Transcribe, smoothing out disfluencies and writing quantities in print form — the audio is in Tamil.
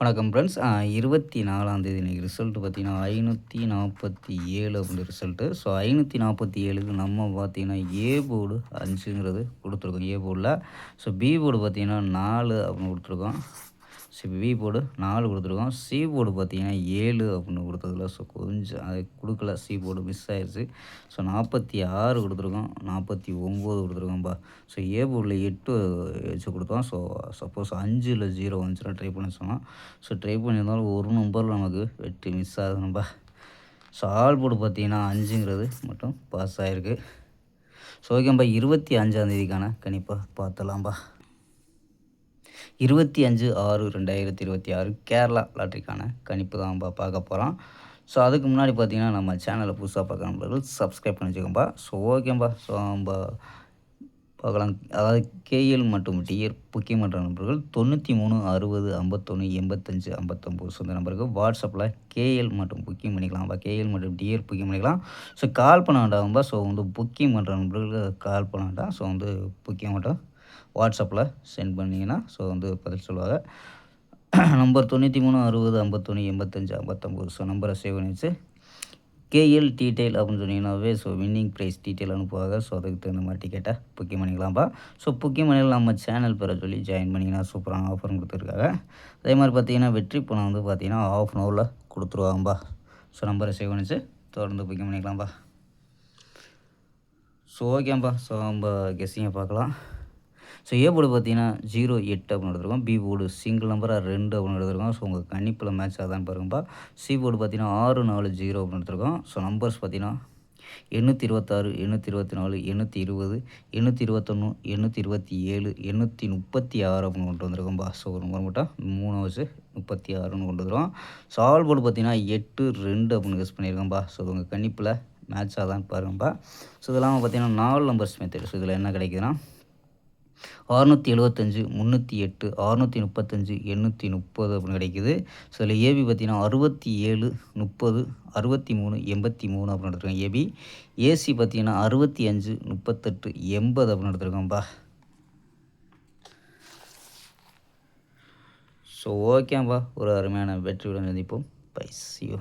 வணக்கம் ஃப்ரெண்ட்ஸ். 24ஆம் தேதி இன்னைக்கு ரிசல்ட் பார்த்தீங்கன்னா, 547 அப்படின்ற ரிசல்ட்டு. ஸோ 547க்கு நம்ம பார்த்தீங்கன்னா, ஏ போர்டு 5ங்கிறது குடுத்துருக்கோம் ஏ போர்டில. ஸோ பி போர்டு பார்த்தீங்கன்னா 4 அப்படின்னு குடுத்துருக்கோம். ஸோ பி போர்டு 4 குடுத்துருக்கோம். சி போர்டு பார்த்தீங்கன்னா 7 அப்படின்னு குடுத்ததில ஸோ கொஞ்சம் அது குடுக்கல. சி போர்டு மிஸ் ஆயிருச்சு. ஸோ 46 குடுத்துருக்கோம். 49 குடுத்துருக்கோம்ப்பா. ஸோ ஏ போர்டில 8 வச்சு குடுத்தோம். ஸோ சப்போஸ் 5 இல்ல 0 வந்துச்சுன்னா ட்ரை பண்ண சொன்னோம். ஸோ ட்ரை பண்ணியிருந்தாலும் ஒரு நம்பர் நமக்கு வெற்றி மிஸ் ஆகுதுப்பா. ஸோ ஆல் போர்டு பார்த்தீங்கன்னா 5ங்கிறது மட்டும் பாஸ் ஆயிருக்கு. ஸோ ஓகேப்பா. 25ஆம் தேதிக்கான கணிப்பை பார்த்துடலாம்ப்பா. 25/6/2026 கேரளா லாட்டரிக்கான கணிப்பு தான்ப்பா பார்க்க போகிறோம். ஸோ அதுக்கு முன்னாடி பார்த்தீங்கன்னா, நம்ம சேனலை புதுசாக பார்க்குற நண்பர்கள் சப்ஸ்கிரைப் பண்ணி வச்சுக்கோங்கப்பா. ஸோ ஓகேப்பா. ஸோ நம்ம பார்க்கலாம். அதாவது கேஎல் மற்றும் டிஆர் புக்கிங் பண்ணுற நண்பர்கள் 93 60 51 85 59 ஸோ இந்த நம்பருக்கு வாட்ஸ்அப்பில் கேஎல் மற்றும் புக்கிங் பண்ணிக்கலாம்ப்பா. கேஎல் மற்றும் டிஆர் புக்கிங் பண்ணிக்கலாம். ஸோ கால் பண்ண வேண்டாம்ப்பா. ஸோ வந்து புக்கிங் பண்ணுற நண்பர்களுக்கு கால் பண்ண வேண்டாம். ஸோ வந்து புக்கிங் மட்டும் வாட்ஸ்அப்பில் சென்ட் பண்ணிங்கன்னா ஸோ வந்து பதில் சொல்லுவாங்க. நம்பர் 93 60 51 85 59 ஸோ நம்பரை சேவ் பண்ணி வச்சு கேஎல் டீட்டெயில் அப்படின்னு சொன்னீங்கன்னாவே ஸோ வின்னிங் ப்ரைஸ் டீட்டெயில் அனுப்புவாங்க. ஸோ அதுக்கு தகுந்த மாதிரி டிக்கெட்டை புக்கிங் பண்ணிக்கலாம்ப்பா. ஸோ புக்கிங் பண்ணிக்கலாம். நம்ம சேனல் பேரை சொல்லி ஜாயின் பண்ணிங்கன்னா சூப்பரான ஆஃபரும் கொடுத்துருக்காங்க. அதே மாதிரி பார்த்தீங்கன்னா வெற்றி பணம் வந்து பார்த்தீங்கன்னா ½ அன் ஹவரில் கொடுத்துருவாங்கப்பா. ஸோ நம்பரை சேவ் பண்ணிச்சு தொடர்ந்து புக்கிங் பண்ணிக்கலாம்ப்பா. ஸோ ஓகேப்பா. ஸோ நம்ம கெஸ்ஸிங்கை பார்க்கலாம். ஸோ ஏ போர்டு பார்த்தீங்கன்னா 08 அப்படின்னு எடுத்துருக்கோம். பி போர்டு சிங்கிள் நம்பராக 2 அப்படின்னு எடுத்துருக்கோம். ஸோ உங்கள் கணிப்பில் மேட்ச் ஆகுதான்னு பாருங்கப்பா. சி போர்டு பார்த்தீங்கன்னா 640 அப்படின்னு எடுத்துருக்கோம். ஸோ நம்பர்ஸ் பார்த்தீங்கன்னா 826 824 820 821 827 836 அப்படின்னு கொண்டு வந்திருக்கோம்ப்பா. ஸோ ஒரு நம்பர் மட்டும் 3 வச்சு 36ன்னு கொண்டு வந்துடும். ஸோ ஆல் போர்டு பார்த்தீங்கன்னா 8 2 அப்படின்னு கெஸ் பண்ணியிருக்கோம்ப்பா. ஸோ உங்கள் கணிப்பில் மேட்ச் ஆகுதான்னு பாருங்கப்பா. ஸோ இது இல்லாமல் பார்த்தீங்கன்னா 4 நம்பர்ஸ் மெத்தட். ஸோ இதில் என்ன கிடைக்குதுன்னா 675 308 635 830 அப்படின்னு கிடைக்குது. ஸோ இதில் ஏபி பார்த்தீங்கன்னா 67 30 63 83 அப்படின்னு எடுத்துருக்கோம் ஏபி. ஏசி பார்த்தீங்கன்னா 65 38 80 அப்படின்னு எடுத்துருக்கோம்ப்பா. ஸோ ஓகேப்பா. ஒரு அருமையான வெற்றியுடன் சந்திப்போம். பை. C you.